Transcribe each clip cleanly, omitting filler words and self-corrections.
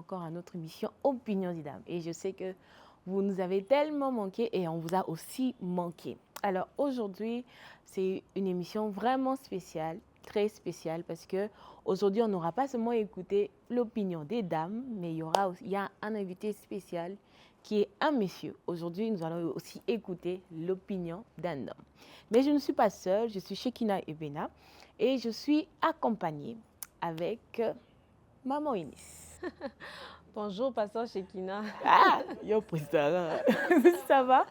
encore à notre émission Opinion d'Idam. Et je sais que vous nous avez tellement manqué et on vous a aussi manqué. Alors aujourd'hui, c'est une émission vraiment spéciale, très spéciale, parce que aujourd'hui, on n'aura pas seulement écouté l'opinion des dames, mais il y a un invité spécial qui est un monsieur. Aujourd'hui, nous allons aussi écouter l'opinion d'un homme. Mais je ne suis pas seule, je suis Shekina Ebena et je suis accompagnée avec Maman Inis. Bonjour, pasteur Shekina. Ah, yo, président. Ça va?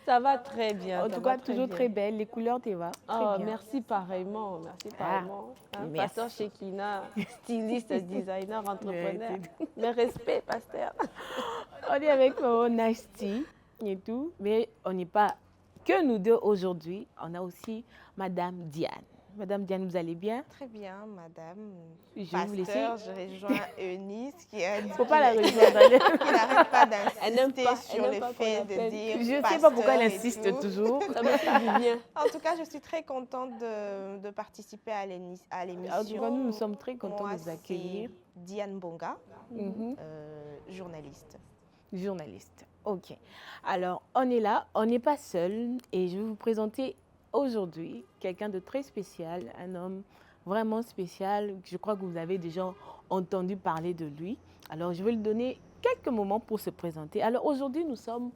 Ça va très bien. En tout cas, toujours très belle. Les couleurs, tu vas très bien. Merci pareillement. Merci pareillement. Merci. Pasteur Shekina, styliste, designer, entrepreneur. Mes respects, pasteur. On est avec Maman Nasty et tout, mais on n'est pas que nous deux aujourd'hui. On a aussi Madame Diane. Madame Diane, vous allez bien? Très bien, madame. Pasteur, je rejoins Eunice qui a dit faut pas la rejoindre. qui n'arrête pas Elle n'aime d'insister pas- sur elle le n'aime pas fait qu'on de l'appelle. dire Je ne sais pasteur pas pourquoi elle et insiste tout. toujours. Ça me fait du bien. En tout cas, je suis très contente de participer à l'émission. En tout cas, nous sommes très contents Moi, de vous accueillir. c'est Diane Bonga, Mhm. journaliste. Journaliste. Ok. Alors, on est là, on n'est pas seul et je vais vous présenter aujourd'hui quelqu'un de très spécial, un homme vraiment spécial. Je crois que vous avez déjà entendu parler de lui. Alors, je vais lui donner quelques moments pour se présenter. Alors, aujourd'hui, nous sommes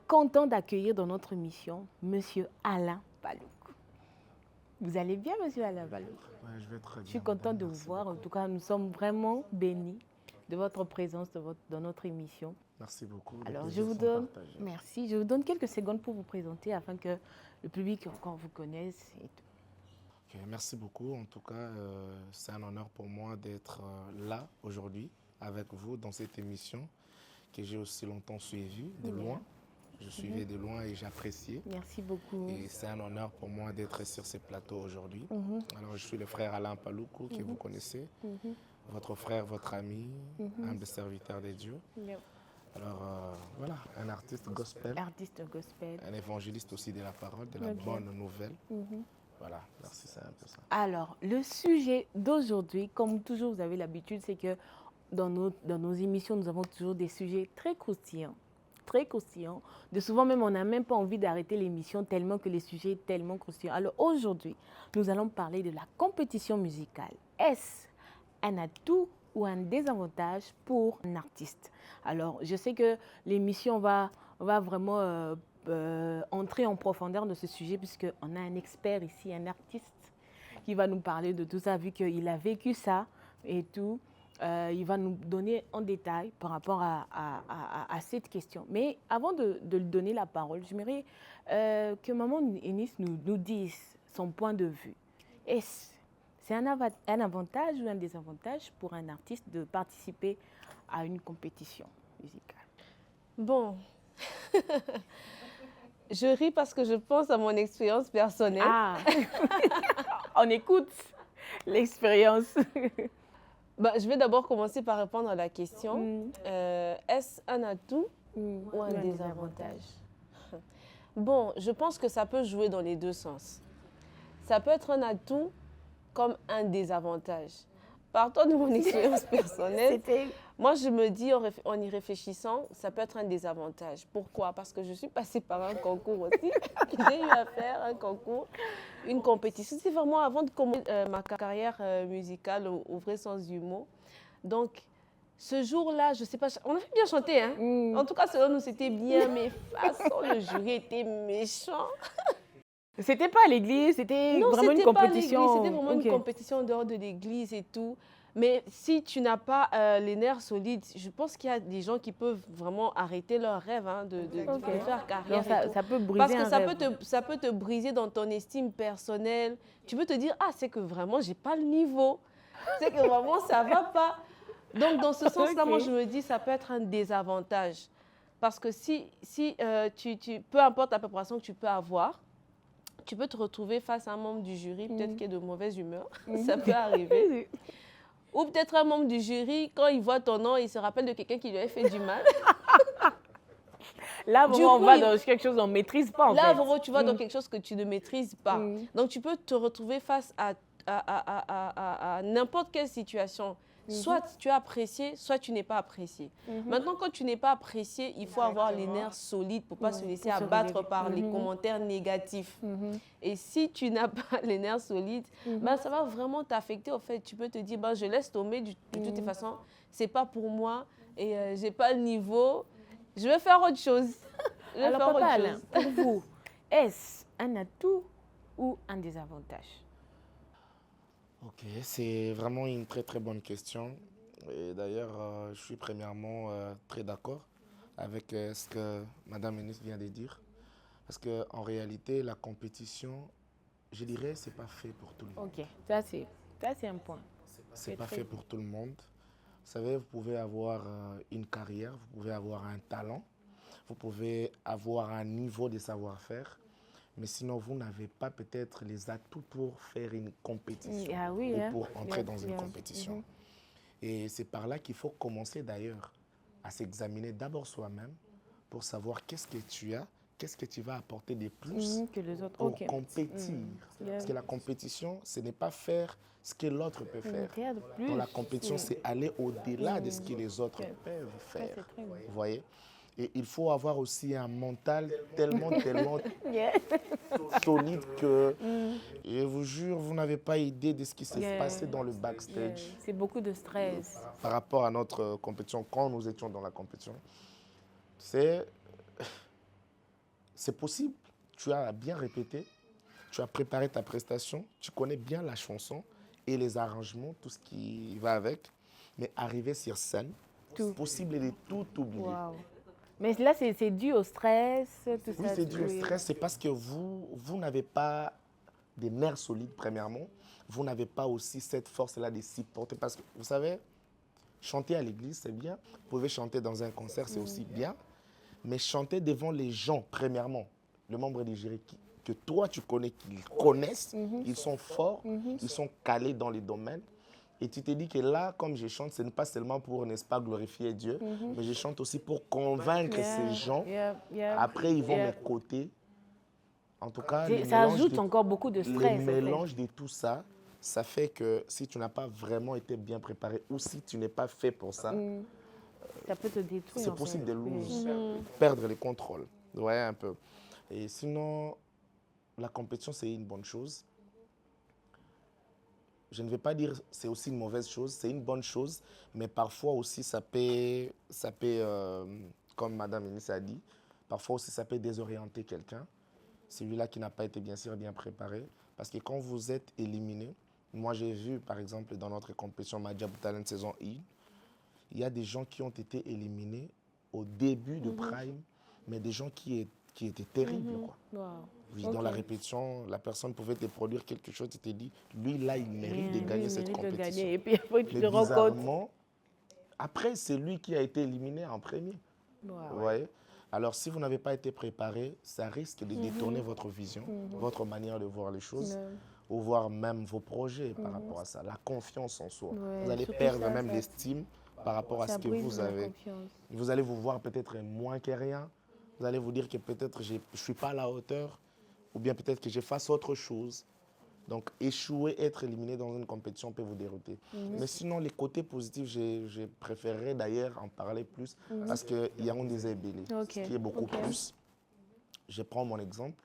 contents d'accueillir dans notre émission Monsieur Alain Palouk. Vous allez bien, Monsieur Alain Palouk? Ouais, je vais très bien. Je suis contente madame, de vous merci voir. En beaucoup. tout cas, nous sommes vraiment bénis de votre présence dans notre émission. Merci beaucoup. le Alors, je plaisir vous sont donne, partagés. merci, je vous donne quelques secondes pour vous présenter afin que le public encore vous connaisse. Et tout. Ok, merci beaucoup. En tout cas, c'est un honneur pour moi d'être là aujourd'hui avec vous dans cette émission que j'ai aussi longtemps suivie de Bien. loin. Je suivais de loin et j'appréciais. Merci beaucoup. Et c'est un honneur pour moi d'être sur ce plateau aujourd'hui. Mhm, Alors, je suis le frère Alain Paloukou que vous connaissez, mhm, votre frère, votre ami, humble serviteur de Dieu. yeah. Alors, voilà, un artiste gospel, Artiste gospel. un évangéliste aussi de la parole, de la Ok. bonne nouvelle. Mhm. Voilà, merci, c'est un peu ça. Alors, le sujet d'aujourd'hui, comme toujours vous avez l'habitude, c'est que dans nos émissions, nous avons toujours des sujets très croustillants. Très croustillants. De souvent même, on n'a même pas envie d'arrêter l'émission tellement que les sujets sont tellement croustillants. Alors aujourd'hui, nous allons parler de la compétition musicale. Est-ce un atout ou un désavantage pour un artiste? Alors, je sais que l'émission va vraiment entrer en profondeur de ce sujet puisqu'on a un expert ici, un artiste qui va nous parler de tout ça, vu qu'il a vécu ça et tout. Il va nous donner en détail par rapport à cette question. Mais avant de lui donner la parole, j'aimerais que Maman Eunice nous dise son point de vue. Est-ce c'est un avantage ou un désavantage pour un artiste de participer à une compétition musicale? Bon. Je ris parce que je pense à mon expérience personnelle. Ah, on écoute l'expérience. Je vais d'abord commencer par répondre à la question. Mm. Est-ce un atout ou un désavantage? Bon, je pense que ça peut jouer dans les deux sens. Ça peut être un atout comme un désavantage. Partant de mon expérience personnelle, moi je me dis en y réfléchissant, ça peut être un désavantage. Pourquoi? Parce que je suis passée par un concours aussi. J'ai eu à faire un concours, une compétition. C'est vraiment avant de commencer ma carrière musicale au vrai sens du mot. Donc, ce jour-là, je ne sais pas, on avait bien chanté, hein? En tout cas, selon nous, c'était bien, mais façon, le jury était méchant. C'était pas à l'église, c'était Non, vraiment une c'était pas à compétition. l'église, c'était vraiment Ok. une compétition en dehors de l'église et tout. Mais si tu n'as pas les nerfs solides, je pense qu'il y a des gens qui peuvent vraiment arrêter leur rêve de Ok. faire carrière. Donc, et tout. ça peut briser Parce un que rêve. ça peut te briser dans ton estime personnelle. Tu peux te dire, ah, c'est que vraiment, j'ai pas le niveau. C'est que vraiment, ça va pas. Donc, dans ce sens-là, Ok. moi, je me dis, ça peut être un désavantage. Parce que si peu importe la préparation que tu peux avoir, tu peux te retrouver face à un membre du jury, peut-être qui est de mauvaise humeur. Ça peut arriver. Ou peut-être un membre du jury, quand il voit ton nom, il se rappelle de quelqu'un qui lui avait fait du mal. Là, Du vraiment, on coup, va il- dans quelque chose qu'on ne maîtrise pas, en Là, fait. vraiment, tu vas dans quelque chose que tu ne maîtrises pas. Donc, tu peux te retrouver face à n'importe quelle situation. Soit tu es apprécié, soit tu n'es pas apprécié. Maintenant, quand tu n'es pas apprécié, il faut avoir les nerfs solides pour ne pas se laisser Pour se abattre relever. par les commentaires négatifs. Et si tu n'as pas les nerfs solides, ben, ça va vraiment t'affecter. En fait, tu peux te dire, ben, je laisse tomber de toute façon, ce n'est pas pour moi et je n'ai pas le niveau. Je vais faire autre chose. Je vais Alors, faire Papa autre Alain, chose. pour vous, est-ce un atout ou un désavantage? Ok, c'est vraiment une très très bonne question. Et d'ailleurs, je suis premièrement très d'accord avec ce que Madame la ministre vient de dire. Parce qu'en réalité, la compétition, je dirais, c'est pas fait pour tout le monde. Ok, ça c'est un point. C'est pas très fait pour tout le monde. Vous savez, vous pouvez avoir une carrière, vous pouvez avoir un talent, vous pouvez avoir un niveau de savoir-faire, mais sinon, vous n'avez pas peut-être les atouts pour faire une compétition Ah oui, ou hein. pour entrer dans une Bien. compétition. Et c'est par là qu'il faut commencer d'ailleurs à s'examiner d'abord soi-même pour savoir qu'est-ce que tu as, qu'est-ce que tu vas apporter de plus Que les autres. pour Ok. compétir. Parce que la compétition, ce n'est pas faire ce que l'autre peut faire. Rien de plus. Dans la compétition, c'est aller au-delà de ce que les autres peuvent faire. c'est très bien. Vous voyez? Et il faut avoir aussi un mental tellement Yeah. solide que, je vous jure, vous n'avez pas idée de ce qui s'est Yeah. passé dans le backstage C'est beaucoup de stress. par rapport à notre compétition, quand nous étions dans la compétition. C'est possible. Tu as bien répété, tu as préparé ta prestation, tu connais bien la chanson et les arrangements, tout ce qui va avec. Mais arriver sur scène, c'est possible de tout oublier. Wow. Mais là, c'est dû au stress, tout Oui, ça. c'est dû au stress. C'est parce que vous n'avez pas des nerfs solides, premièrement. Vous n'avez pas aussi cette force-là de supporter. Parce que, vous savez, chanter à l'église, c'est bien. Vous pouvez chanter dans un concert, c'est aussi bien. Mais chanter devant les gens, premièrement, le membre du jury que toi, tu connais, qu'ils connaissent, ils sont forts, ils sont calés dans les domaines. Et tu te dis que là, comme je chante, ce n'est pas seulement pour, n'est-ce pas, glorifier Dieu, mais je chante aussi pour convaincre ces gens. Après, ils vont m'écouter. En tout cas, ça ajoute encore beaucoup de stress. le mélange de tout ça, ça fait que si tu n'as pas vraiment été bien préparé ou si tu n'es pas fait pour ça, Ça peut te détruire. c'est possible de perdre le contrôle. Vous voyez un peu. Et sinon, la compétition, c'est une bonne chose. Je ne vais pas dire que c'est aussi une mauvaise chose, c'est une bonne chose, mais parfois aussi ça peut comme Madame la ministre a dit, parfois aussi ça peut désorienter quelqu'un, celui-là qui n'a pas été bien sûr bien préparé, parce que quand vous êtes éliminé, moi j'ai vu par exemple dans notre compétition Madjab Talent saison 1, il y a des gens qui ont été éliminés au début de Prime, mais des gens qui étaient terribles, quoi. Wow. Oui, dans la répétition, la personne pouvait te produire quelque chose, tu te dis, lui là, il mérite de gagner cette compétition. Et puis après, tu te Mais rends compte. bizarrement, après, c'est lui qui a été éliminé en premier. Vous voyez? Alors, si vous n'avez pas été préparé, ça risque de détourner votre vision, votre manière de voir les choses, ou voir même vos projets par rapport à ça, la confiance en soi. Vous allez perdre même l'estime par rapport à ce que vous avez. Vous allez vous voir peut-être moins que rien. Vous allez vous dire que peut-être je ne suis pas à la hauteur, ou bien peut-être que je fasse autre chose. Donc, échouer, être éliminé dans une compétition peut vous dérouter. Mais sinon, les côtés positifs, je préférerais d'ailleurs en parler plus parce qu'il y a un des ébélés, ce qui est beaucoup plus. Je prends mon exemple.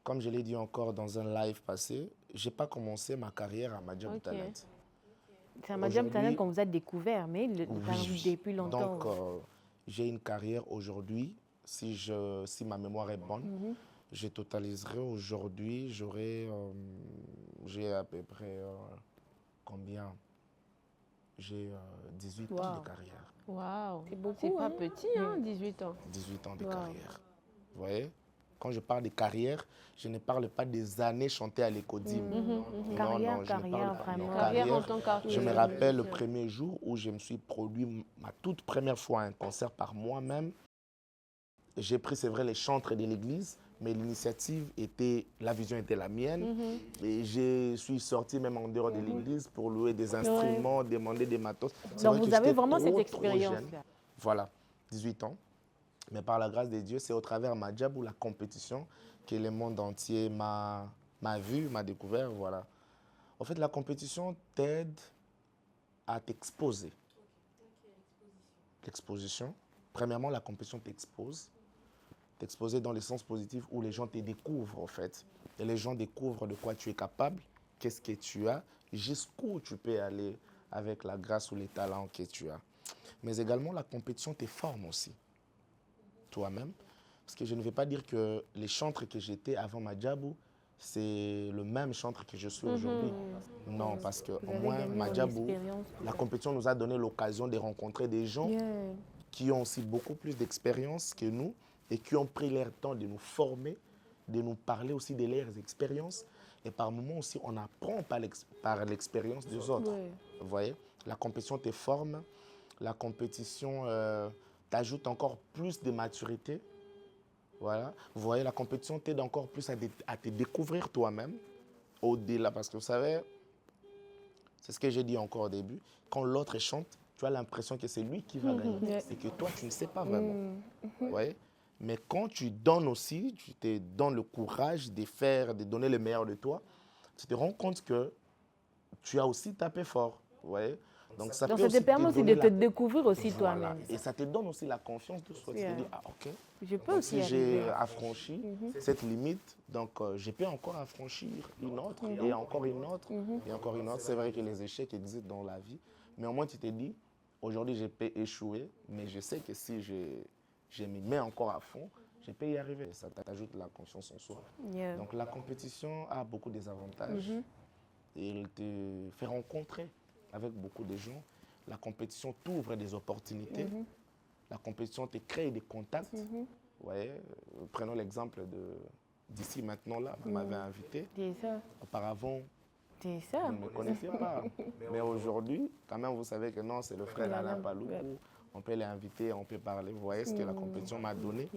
Comme je l'ai dit encore dans un live passé, je n'ai pas commencé ma carrière à Madjab Talent. C'est à Madjab Talent qu'on vous a découvert, mais depuis longtemps. Donc, j'ai une carrière aujourd'hui, si ma mémoire est bonne. Je totaliserai aujourd'hui, j'ai à peu près combien? J'ai 18 ans de carrière. Waouh, C'est beaucoup, c'est pas hein? petit, hein, 18 ans. 18 ans de carrière. Vous voyez? Quand je parle de carrière, je ne parle pas des années chantées à l'Écodim. Carrière, je ne parle pas. vraiment. Non, Carrière en tant qu'artiste. je me rappelle le premier jour où je me suis produit ma toute première fois à un concert par moi-même. J'ai pris, c'est vrai, les chantres de l'église, mais l'initiative était, la vision était la mienne. Et je suis sorti même en dehors de l'église pour louer des instruments, demander des matos. Donc vous avez vraiment cette expérience. Voilà, 18 ans. Mais par la grâce de Dieu, c'est au travers Madjab ou la compétition que le monde entier m'a vu, m'a découvert. Voilà. En fait, la compétition t'aide à t'exposer. L'exposition. Premièrement, la compétition t'expose. T'exposer dans le sens positif où les gens te découvrent, en fait. Et les gens découvrent de quoi tu es capable, qu'est-ce que tu as, jusqu'où tu peux aller avec la grâce ou les talents que tu as. Mais également, la compétition te forme aussi, toi-même. Parce que je ne vais pas dire que les chantres que j'étais avant Madjabou, c'est le même chantre que je suis aujourd'hui. Non, parce qu'au moins, Madjabou, la compétition nous a donné l'occasion de rencontrer des gens qui ont aussi beaucoup plus d'expérience que nous et qui ont pris leur temps de nous former, de nous parler aussi de leurs expériences. Et par moments aussi, on apprend par l'expérience des autres. Vous voyez, la compétition te forme, la compétition t'ajoute encore plus de maturité. Voilà. Vous voyez, la compétition t'aide encore plus à te découvrir toi-même au-delà. Parce que vous savez, c'est ce que j'ai dit encore au début, quand l'autre chante, tu as l'impression que c'est lui qui va gagner et que toi, tu ne sais pas vraiment. Vous voyez? Mais quand tu donnes aussi, tu te donnes le courage de faire, de donner le meilleur de toi, tu te rends compte que tu as aussi tapé fort. Vous voyez? Donc ça te permet aussi de te découvrir aussi toi-même. Et ça te donne aussi la confiance de soi. Tu te dis, ah ok, je peux aussi si j'ai affranchi cette limite, donc je peux encore affranchir une autre, et encore une autre, et encore une autre. C'est vrai que les échecs existent dans la vie, mais au moins tu te dis, aujourd'hui je peux échouer, mais je sais que si je me mets encore à fond, je peux y arriver. Ça t'ajoute la confiance en soi. Donc la compétition a beaucoup d'avantages et elle te fait rencontrer avec beaucoup de gens. La compétition t'ouvre des opportunités. La compétition te crée des contacts. Ouais, prenons l'exemple d'ici maintenant là, vous m'avez invité. Auparavant, vous ne me connaissiez pas. Mais aujourd'hui, quand même, vous savez que non, c'est le frère Alain Palou. On peut l'inviter, on peut parler. Vous voyez ce que la compétition m'a donné.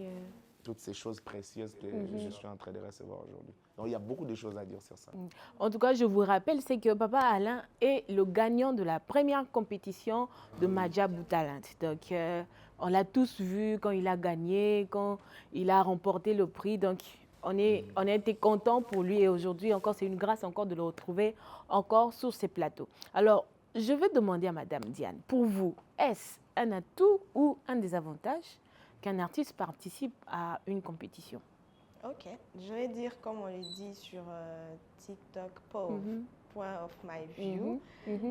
Toutes ces choses précieuses que je suis en train de recevoir aujourd'hui. Donc, il y a beaucoup de choses à dire sur ça. En tout cas, je vous rappelle, c'est que Papa Alain est le gagnant de la première compétition de Madjabou Talent. Donc, on l'a tous vu quand il a gagné, quand il a remporté le prix. Donc, on a été contents pour lui. Et aujourd'hui, encore, c'est une grâce encore de le retrouver encore sur ces plateaux. Alors, je vais demander à Madame Diane, pour vous, est-ce un atout ou un désavantage qu'un artiste participe à une compétition? Ok, je vais dire comme on le dit sur TikTok, POV, point of my view.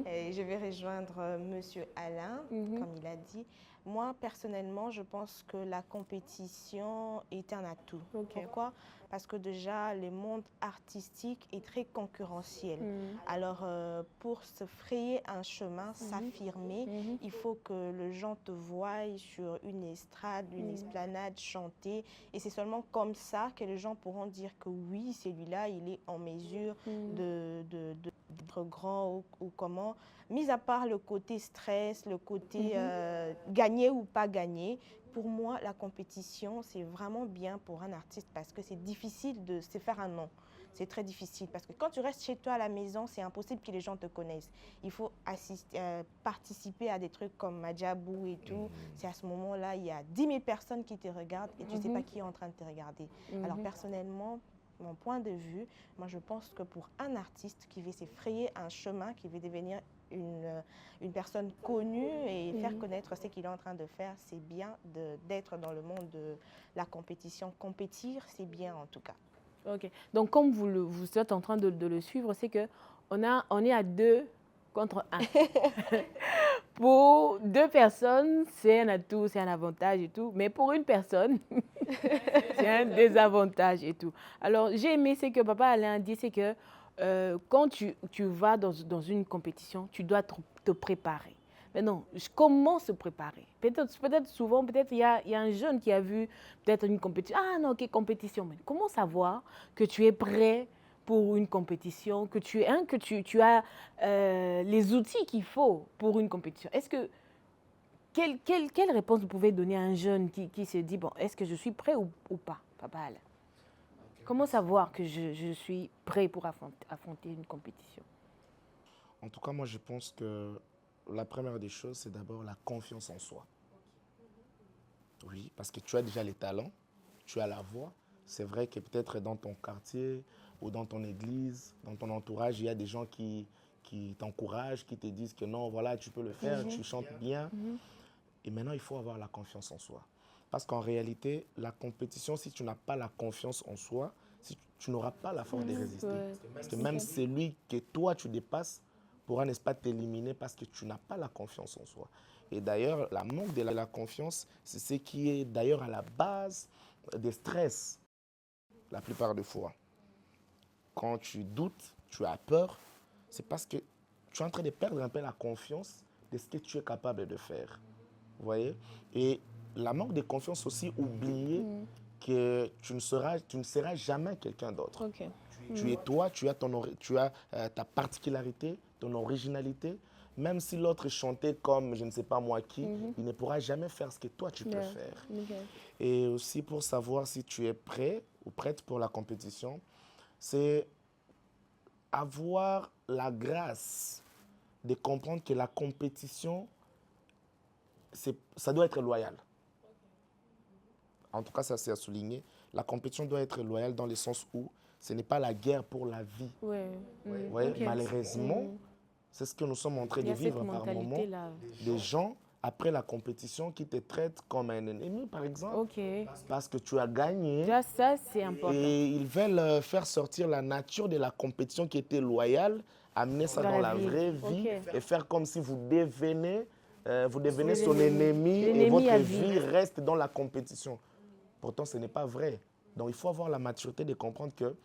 Et je vais rejoindre Monsieur Alain, comme il a dit. Moi, personnellement, je pense que la compétition est un atout. Pourquoi? Parce que déjà, le monde artistique est très concurrentiel. Alors, pour se frayer un chemin, s'affirmer, il faut que les gens te voient sur une estrade, une esplanade, chanter. Et c'est seulement comme ça que les gens pourront dire que oui, celui-là, il est en mesure d'être grand ou comment. Mis à part le côté stress, le côté gagner ou pas gagner, pour moi, la compétition, c'est vraiment bien pour un artiste parce que c'est difficile de se faire un nom. C'est très difficile parce que quand tu restes chez toi à la maison, c'est impossible que les gens te connaissent. Il faut participer à des trucs comme Madjabou et tout. C'est à ce moment-là, il y a 10 000 personnes qui te regardent et tu ne sais pas qui est en train de te regarder. Alors personnellement, mon point de vue, moi je pense que pour un artiste qui veut se frayer un chemin, qui veut devenir une personne connue et faire connaître ce qu'il est en train de faire, c'est bien d'être dans le monde de la compétition. Compétir, c'est bien en tout cas. Ok. Donc, comme vous êtes en train de le suivre, c'est qu'on est à 2 contre 1. Pour 2 personnes, c'est un atout, c'est un avantage et tout. Mais pour une personne, c'est un désavantage et tout. Alors, j'ai aimé ce que Papa Alain dit, c'est que quand tu vas dans une compétition, tu dois te préparer. Mais non, comment se préparer? Peut-être souvent, peut-être il y a un jeune qui a vu peut-être une compétition. Ah non, ok, compétition. Mais comment savoir que tu es prêt pour une compétition, que tu as les outils qu'il faut pour une compétition? Est-ce que quelle réponse vous pouvez donner à un jeune qui se dit, bon, est-ce que je suis prêt ou pas, Papa Alain? Comment savoir que je suis prêt pour affronter une compétition? En tout cas, moi, je pense que la première des choses, c'est d'abord la confiance en soi. Oui, parce que tu as déjà les talents, tu as la voix. C'est vrai que peut-être dans ton quartier ou dans ton église, dans ton entourage, il y a des gens qui qui t'encouragent, qui te disent que non, voilà, tu peux le faire, tu chantes bien. Et maintenant, il faut avoir la confiance en soi. Parce qu'en réalité, la compétition, si tu n'as pas la confiance en soi, tu n'auras pas la force de résister. Parce que même celui que toi, tu dépasses, pourra, n'est-ce pas, t'éliminer parce que tu n'as pas la confiance en soi. Et d'ailleurs, la manque de la confiance, c'est ce qui est d'ailleurs à la base des stress, la plupart des fois. Quand tu doutes, tu as peur, c'est parce que tu es en train de perdre un peu la confiance de ce que tu es capable de faire. Vous voyez? Et la manque de confiance aussi, oublier que tu ne seras jamais quelqu'un d'autre. Okay. Tu es toi, tu as ta particularité, ton originalité. Même si l'autre chantait comme je ne sais pas moi qui, il ne pourra jamais faire ce que toi tu peux faire. Et aussi pour savoir si tu es prêt ou prête pour la compétition, c'est avoir la grâce de comprendre que la compétition, ça doit être loyal. En tout cas, ça c'est à souligner. La compétition doit être loyale dans le sens où ce n'est pas la guerre pour la vie. Malheureusement, c'est ce que nous sommes en train de vivre par moment. Des gens, après la compétition, qui te traitent comme un ennemi, par exemple, parce que tu as gagné. Ça, c'est important. Et ils veulent faire sortir la nature de la compétition qui était loyale, amener ça dans la vraie vie et faire comme si vous devenez son ennemi et votre vie reste dans la compétition. Pourtant, ce n'est pas vrai. Donc, il faut avoir la maturité de comprendre que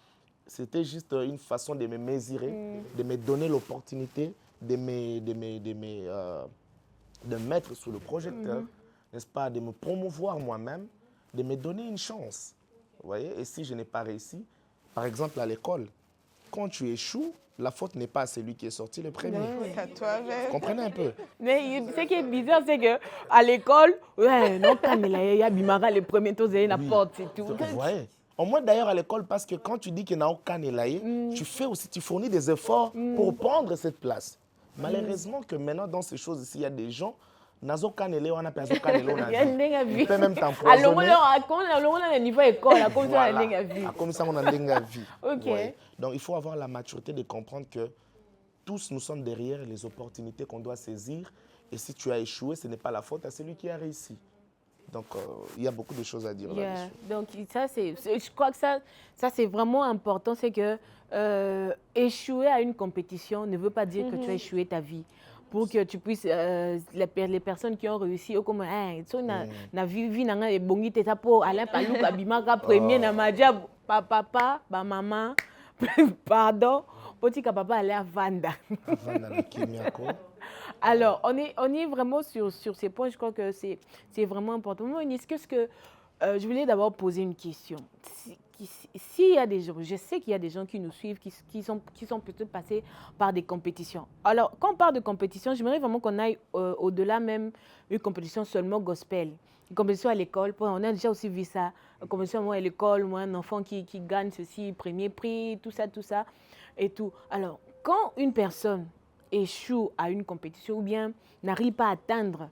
c'était juste une façon de me mesurer, de me donner l'opportunité de mettre sous le projecteur, n'est-ce pas, de me promouvoir moi-même, de me donner une chance. Vous voyez? Et si je n'ai pas réussi, par exemple à l'école, quand tu échoues, la faute n'est pas à celui qui est sorti le premier. C'est à toi-même. Vous comprenez un peu? Mais ce qui est bizarre, c'est qu'à l'école, non, quand il y a Bimara, le premier tour, il y a une porte, c'est tout. Vous voyez? Au moins d'ailleurs à l'école, parce que quand tu dis qu'il n'y a aucun élaïe, tu fournis des efforts pour prendre cette place. Malheureusement que maintenant, dans ces choses-ci, il y a des gens, nazo kanele wana pe azo kanele ona vie. Il peut même t'empoisonner. Alors on a un niveau école, comme ça on a ndenga vie. Comme ça on a ndenga vie. OK. Ouais. Donc il faut avoir la maturité de comprendre que tous nous sommes derrière les opportunités qu'on doit saisir et si tu as échoué, ce n'est pas la faute à celui qui a réussi. Donc il y a beaucoup de choses à dire là-dessus. Donc ça je crois que ça c'est vraiment important, c'est que échouer à une compétition ne veut pas dire que tu as échoué ta vie. Pour que tu puisses, les personnes qui ont réussi, comme na vie nanga et bongi teta pour Alain Palouka bimaka premier na madia papa maman pardon petit papa aller à Vanda. Alors on est vraiment sur ces points. Je crois que c'est vraiment important. Moi, qu'est-ce que je voulais d'abord poser une question. S'il y a des gens, je sais qu'il y a des gens qui nous suivent, qui sont peut-être passés par des compétitions. Alors, quand on parle de compétition, j'aimerais vraiment qu'on aille au-delà même une compétition seulement gospel. Une compétition à l'école, on a déjà aussi vu ça. Une compétition à l'école, un enfant qui gagne ceci, premier prix, tout ça, et tout. Alors, quand une personne échoue à une compétition ou bien n'arrive pas à atteindre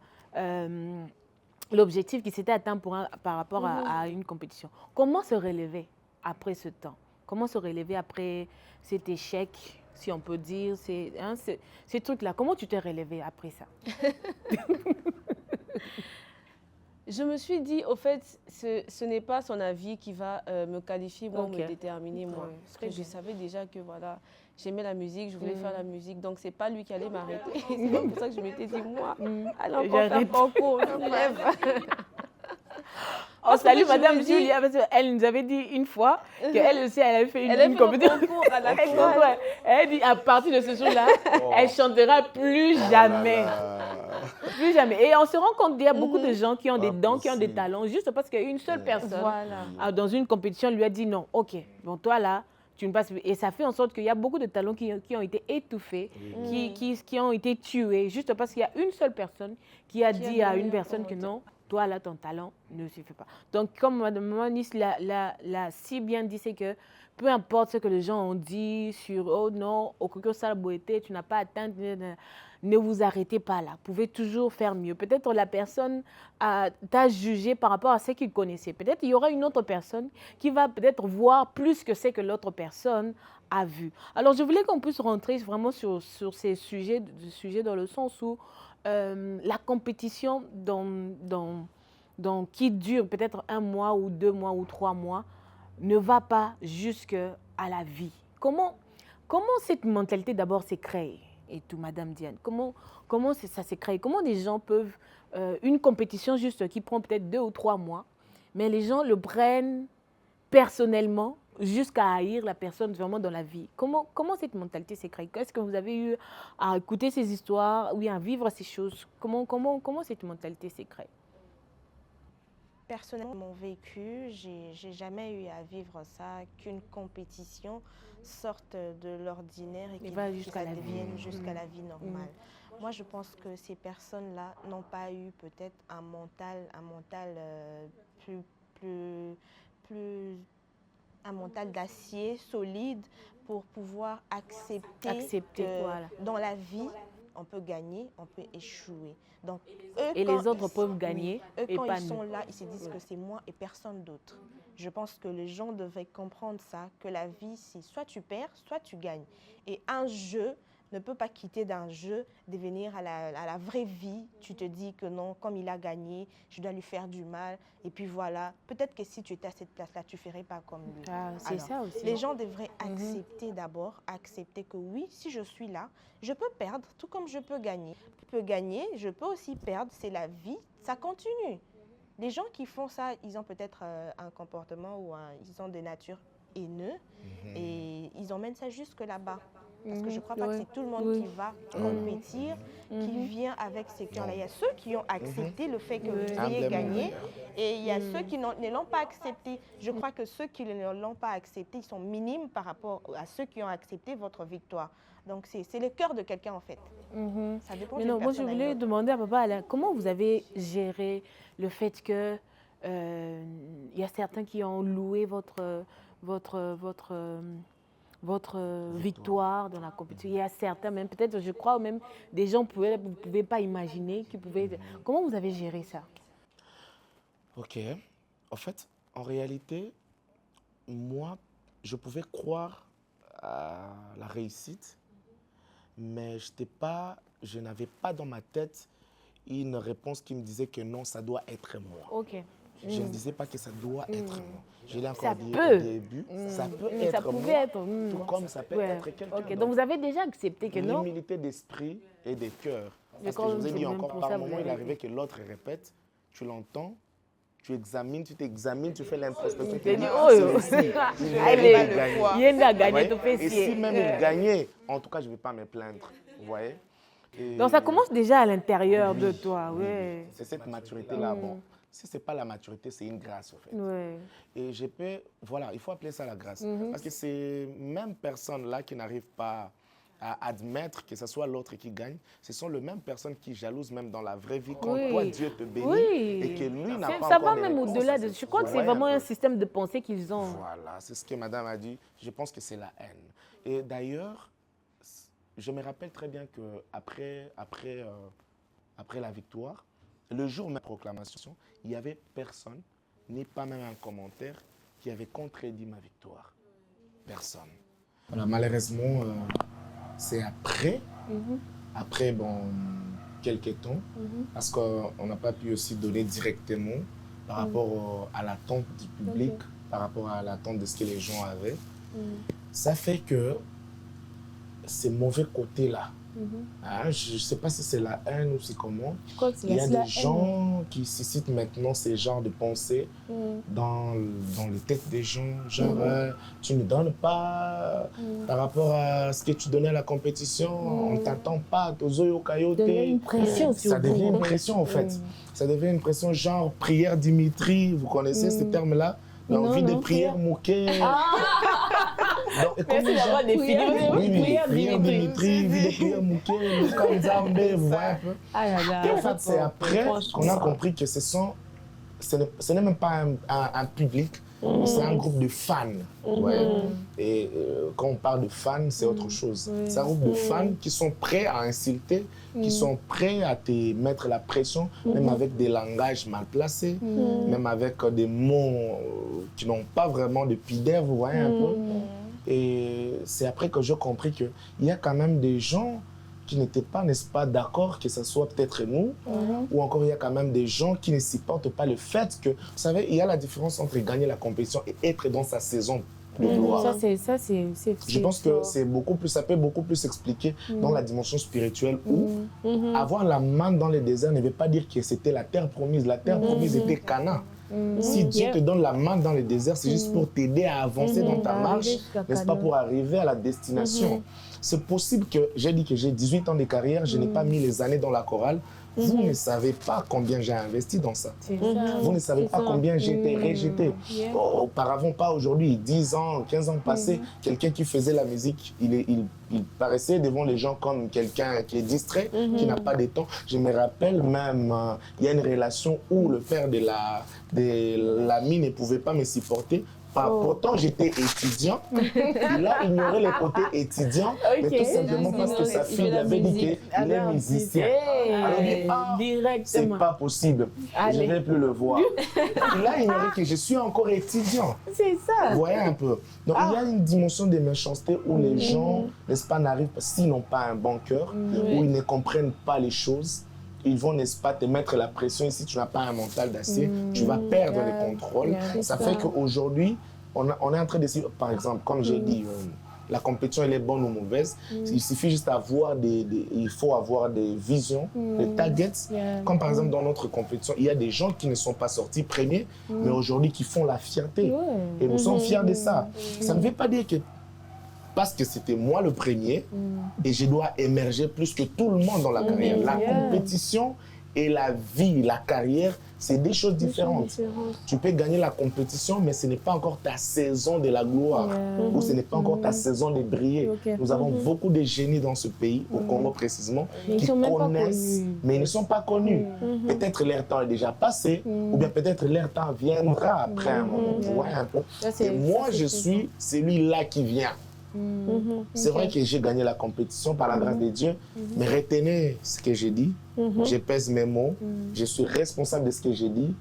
l'objectif qui s'était atteint par rapport à une compétition. Comment se relever après ce temps? Comment se relever après cet échec, si on peut dire, ces trucs-là? Comment tu t'es relevé après ça? Je me suis dit, au fait, ce n'est pas son avis qui va me qualifier, moi, ou me déterminer, moi. Parce que je savais déjà que, voilà, j'aimais la musique, je voulais faire la musique, donc c'est pas lui qui allait m'arrêter. C'est pas pour ça que je m'étais dit, moi, allez encore faire concours, je lève. Oh, salut Madame Julia, parce qu'elle nous avait dit une fois qu'elle aussi, elle avait fait une compétition. Elle dit, à partir de ce jour-là, elle chantera plus jamais. Plus jamais. Et on se rend compte qu'il y a beaucoup de gens qui ont des dons, qui ont des talents, juste parce qu'une seule personne, dans une compétition, lui a dit non, ok, bon, toi là, tu ne passes plus. Et ça fait en sorte qu'il y a beaucoup de talents qui ont été étouffés, qui ont été tués, juste parce qu'il y a une seule personne qui a dit à une personne que non, toi là, ton talent ne suffit pas. Donc, comme Mme Nice l'a si bien dit, c'est que peu importe ce que les gens ont dit sur « Oh non, au Koko Salboété, tu n'as pas atteint », ne vous arrêtez pas là. Vous pouvez toujours faire mieux. Peut-être la personne t'a jugé par rapport à ce qu'il connaissait. Peut-être il y aura une autre personne qui va peut-être voir plus que ce que l'autre personne a vu. Alors, je voulais qu'on puisse rentrer vraiment sur ces sujets dans le sens où la compétition qui dure peut-être 1 mois ou 2 mois ou 3 mois ne va pas jusqu'à la vie. Comment cette mentalité d'abord s'est créée? Et tout, Madame Diane, comment ça s'est créé? Comment des gens peuvent, une compétition juste qui prend peut-être 2 ou 3 mois, mais les gens le prennent personnellement jusqu'à haïr la personne vraiment dans la vie. Comment cette mentalité s'est créée? Est-ce que vous avez eu à écouter ces histoires ou à vivre ces choses? Comment cette mentalité s'est créée? Personnellement, mon vécu, j'ai jamais eu à vivre ça, qu'une compétition sorte de l'ordinaire et que ça devienne jusqu'à la vie normale. Moi, je pense que ces personnes-là n'ont pas eu peut-être un mental un mental d'acier solide pour pouvoir accepter que voilà. dans la vie, on peut gagner, on peut échouer. Donc, et les autres peuvent gagner. Eux, et quand pas ils nous. sont là, ils se disent que c'est moi et personne d'autre. Je pense que les gens devraient comprendre ça, que la vie, c'est soit tu perds, soit tu gagnes. Et un jeu ne peut pas quitter d'un jeu, devenir à la vraie vie. Tu te dis que non, comme il a gagné, je dois lui faire du mal. Et puis voilà, peut-être que si tu étais à cette place-là, tu ne ferais pas comme lui. C'est ça aussi. Les gens devraient accepter d'abord, accepter que oui, si je suis là, je peux perdre, tout comme je peux gagner. Je peux gagner, je peux aussi perdre, c'est la vie, ça continue. Les gens qui font ça, ils ont peut-être un comportement ou ils ont des natures haineux et ils emmènent ça jusque là-bas. Parce que je ne crois pas que c'est tout le monde qui va compétir, qui vient avec ces cœurs-là. Il y a ceux qui ont accepté le fait que vous ayez gagné et il y a ceux qui ne l'ont pas accepté. Je crois que ceux qui ne l'ont pas accepté, ils sont minimes par rapport à ceux qui ont accepté votre victoire. Donc, c'est le cœur de quelqu'un, en fait. Ça dépend d'une personne. Moi, je voulais demander à Papa Alain, comment vous avez géré le fait que y a certains qui ont loué votre victoire dans la compétition. Il y a certains, même peut-être, je crois, même des gens vous ne pouvez pas imaginer qui pouvaient... Comment vous avez géré ça? Ok. En fait, en réalité, moi, je pouvais croire à la réussite, mais je n'avais pas dans ma tête une réponse qui me disait que non, ça doit être moi. Ok. Je ne disais pas que ça doit être moi. Je l'ai encore dit peut. au début. Ça peut être ça pouvait moi, être. tout comme ça peut être quelqu'un d'autre. Donc vous avez déjà accepté que non? L'humilité d'esprit et de cœur. Parce que je vous ai dit encore, par moment, il arrivait que l'autre répète, tu l'entends, tu examines, tu t'examines, tu fais l'introspection. Tu dis, oh, il a gagné tout fait. Et si même il gagnait, en tout cas, je ne vais pas me plaindre. Vous voyez? Donc ça commence déjà à l'intérieur de toi. Oui. C'est cette maturité-là. Bon, si ce n'est pas la maturité, c'est une grâce, en fait. Et voilà, il faut appeler ça la grâce. Parce que ces mêmes personnes-là qui n'arrivent pas à admettre que ce soit l'autre qui gagne, ce sont les mêmes personnes qui jalousent même dans la vraie vie quand toi, Dieu te bénit et que lui n'a pas encore. Ça va même au-delà de... Je crois que c'est vraiment un système de pensée qu'ils ont. Voilà, c'est ce que madame a dit. Je pense que c'est la haine. Et d'ailleurs, je me rappelle très bien qu'après la victoire, le jour de ma proclamation, il n'y avait personne, ni pas même un commentaire, qui avait contredit ma victoire. Personne. Voilà, malheureusement, c'est après, quelques temps, parce qu'on n'a pas pu aussi donner directement par rapport à l'attente du public, par rapport à l'attente de ce que les gens avaient. Ça fait que ces mauvais côtés-là, je ne sais pas si c'est la haine ou c'est comment, il y a des gens qui suscitent maintenant ces genres de pensées dans les têtes des gens, genre tu ne donnes pas par rapport à ce que tu donnais à la compétition, on ne t'attend pas, ça devient une pression en fait. Ça devient une pression genre prière Dimitri, vous connaissez ce terme-là? Envie de prière Mouké. Merci d'avoir défini. Prière Dimitri, vie de prière Mouké, comme Zambé, vous voyez un peu. Et en fait, c'est après qu'on a compris que ce n'est même pas un public, C'est un groupe de fans. Ouais. Et quand on parle de fans, c'est autre chose. C'est un groupe de fans qui sont prêts à insulter, qui sont prêts à te mettre la pression, même avec des langages mal placés, même avec des mots qui n'ont pas vraiment de pudeur, vous voyez un peu. Et c'est après que j'ai compris qu'il y a quand même des gens qui n'étaient pas, n'est-ce pas, d'accord que ce soit peut-être nous, ou encore il y a quand même des gens qui ne supportent pas le fait que, vous savez, il y a la différence entre gagner la compétition et être dans sa saison de gloire. Je pense que ça peut beaucoup plus s'expliquer dans la dimension spirituelle où avoir la manne dans le désert ne veut pas dire que c'était la terre promise. La terre promise était Canaan. Si Dieu te donne la main dans le désert, c'est juste pour t'aider à avancer dans ta marche, n'est-ce pas, pour arriver à la destination. C'est possible que, j'ai dit que j'ai 18 ans de carrière, je n'ai pas mis les années dans la chorale. Vous ne savez pas combien j'ai investi dans ça. Vous ne savez pas combien j'ai été rejeté. Auparavant, pas aujourd'hui, 10 ans, 15 ans passés, quelqu'un qui faisait la musique, il paraissait devant les gens comme quelqu'un qui est distrait, qui n'a pas de temps. Je me rappelle même, il y a une relation où le père de l'ami ne pouvait pas me supporter. Pourtant, j'étais étudiant. Il a ignoré le côté étudiant, mais tout simplement parce que sa fille avait dit qu'il est musicien. Alors, c'est pas possible. Je ne vais plus le voir. Il a ignoré que je suis encore étudiant. C'est ça. Vous voyez un peu. Donc, il y a une dimension de méchanceté où les gens, n'est-ce pas, n'arrivent pas, s'ils n'ont pas un bon cœur, où ils ne comprennent pas les choses. Ils vont, n'est-ce pas, te mettre la pression. Et si tu n'as pas un mental d'acier, tu vas perdre le contrôle. Ça fait qu'aujourd'hui, on est en train d'essayer, par exemple, comme j'ai dit, la compétition, elle est bonne ou mauvaise. Il suffit juste il faut avoir des visions, des targets. Comme par exemple, dans notre compétition, il y a des gens qui ne sont pas sortis premiers, mais aujourd'hui qui font la fierté. Et nous sommes fiers de ça. Ça ne veut pas dire que parce que c'était moi le premier et je dois émerger plus que tout le monde dans la carrière. La compétition et la vie, la carrière, c'est des choses différentes. Tu peux gagner la compétition, mais ce n'est pas encore ta saison de la gloire, ou ce n'est pas encore ta saison de briller. Nous avons beaucoup de génies dans ce pays, au Congo précisément, qui connaissent, mais ils ne sont pas connus. Peut-être leur temps est déjà passé, ou bien peut-être leur temps viendra après un moment. Vous voyez un peu. Et moi, je suis celui-là qui vient. C'est vrai que j'ai gagné la compétition par la grâce de Dieu, mais retenez ce que j'ai dit. Je pèse mes mots. Je suis responsable de ce que j'ai dit.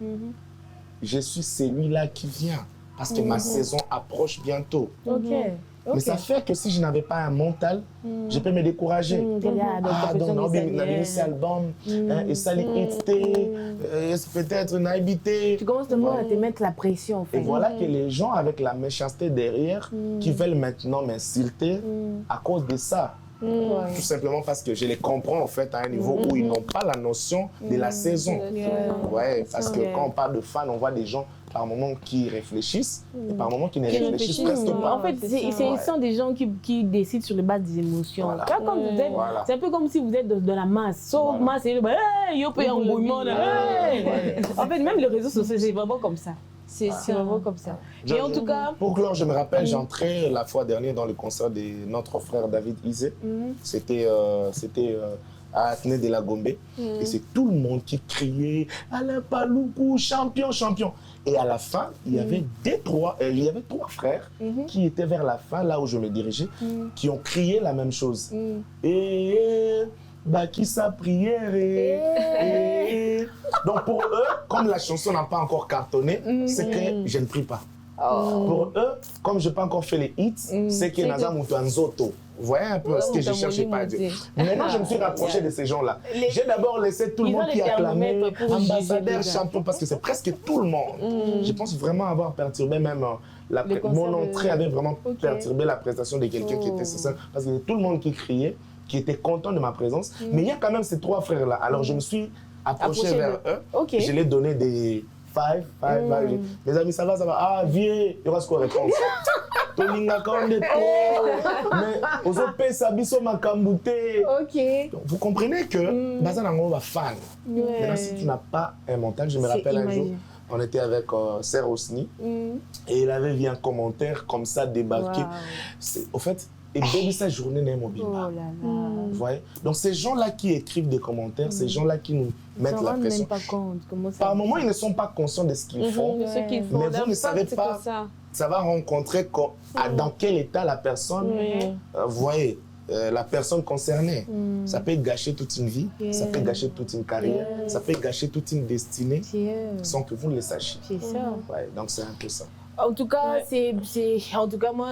Je suis celui-là qui vient parce que ma saison approche bientôt. Mais ça fait que si je n'avais pas un mental, je peux me décourager. Donc, cet album, et ça peut-être une habité. Tu commences à te mettre la pression, en fait. Et voilà que les gens avec la méchanceté derrière, qui veulent maintenant m'insulter à cause de ça. Tout simplement parce que je les comprends en fait à un niveau où ils n'ont pas la notion de la saison. Ouais, parce que quand on parle de fans, on voit des gens par moments qui réfléchissent et par moments qui ne réfléchissent presque pas. En fait, ce sont des gens qui décident sur les bases des émotions. Voilà. C'est un peu comme si vous êtes dans la masse. Sauf masse, et yo paye un bouillement. En fait, même les réseaux sociaux, c'est vraiment comme ça. C'est vraiment comme ça. Et en tout cas... Pour clore, je me rappelle, j'entrais la fois dernière dans le concert de notre frère David Isé. C'était à Athènes de la Gombe. Et c'est tout le monde qui criait « Alain Paloukou, champion, champion !» Et à la fin, il y avait trois frères qui étaient vers la fin, là où je me dirigeais, qui ont crié la même chose. Et... Bakissa prière Donc pour eux, comme la chanson n'a pas encore cartonné, c'est que je ne prie pas. Pour eux, comme je n'ai pas encore fait les hits, c'est que Naza Moutanzoto. Vous voyez un peu ce que je cherchais pas à dire. Maintenant, je me suis rapproché de ces gens-là. J'ai d'abord laissé tout le monde qui acclamait ambassadeur, champion, parce que c'est presque tout le monde. Je pense vraiment avoir perturbé même mon entrée avait vraiment perturbé la prestation de quelqu'un qui était sur scène, parce que tout le monde qui criait, qui était content de ma présence. Mais il y a quand même ces trois frères-là. Alors je me suis approché vers eux. Je leur ai donné des 5. Mes amis, ça va. Ah, viens, il y aura ce qu'on répond. Mais aux autres pays, ça biso makambouté. Vous comprenez que Baza Nango va fan. Maintenant, si tu n'as pas un mental, je me rappelle un jour, on était avec Ser Osni et il avait vu un commentaire comme ça débarquer. Au fait, et bébé sa journée n'est mobile. Oh là là. Vous voyez? Donc ces gens-là qui écrivent des commentaires, ces gens-là qui nous mettent la pression, même pas compte comment ça par moment ils ne sont pas conscients de ce qu'ils font, Ce qu'ils font. mais vous ne savez pas, ça va rencontrer dans quel état la personne, vous voyez, la personne concernée. Ça peut gâcher toute une vie, ça peut gâcher toute une carrière, ça peut gâcher toute une destinée sans que vous ne le sachiez. C'est ça. Ouais, donc c'est un peu ça. En tout cas, en tout cas moi,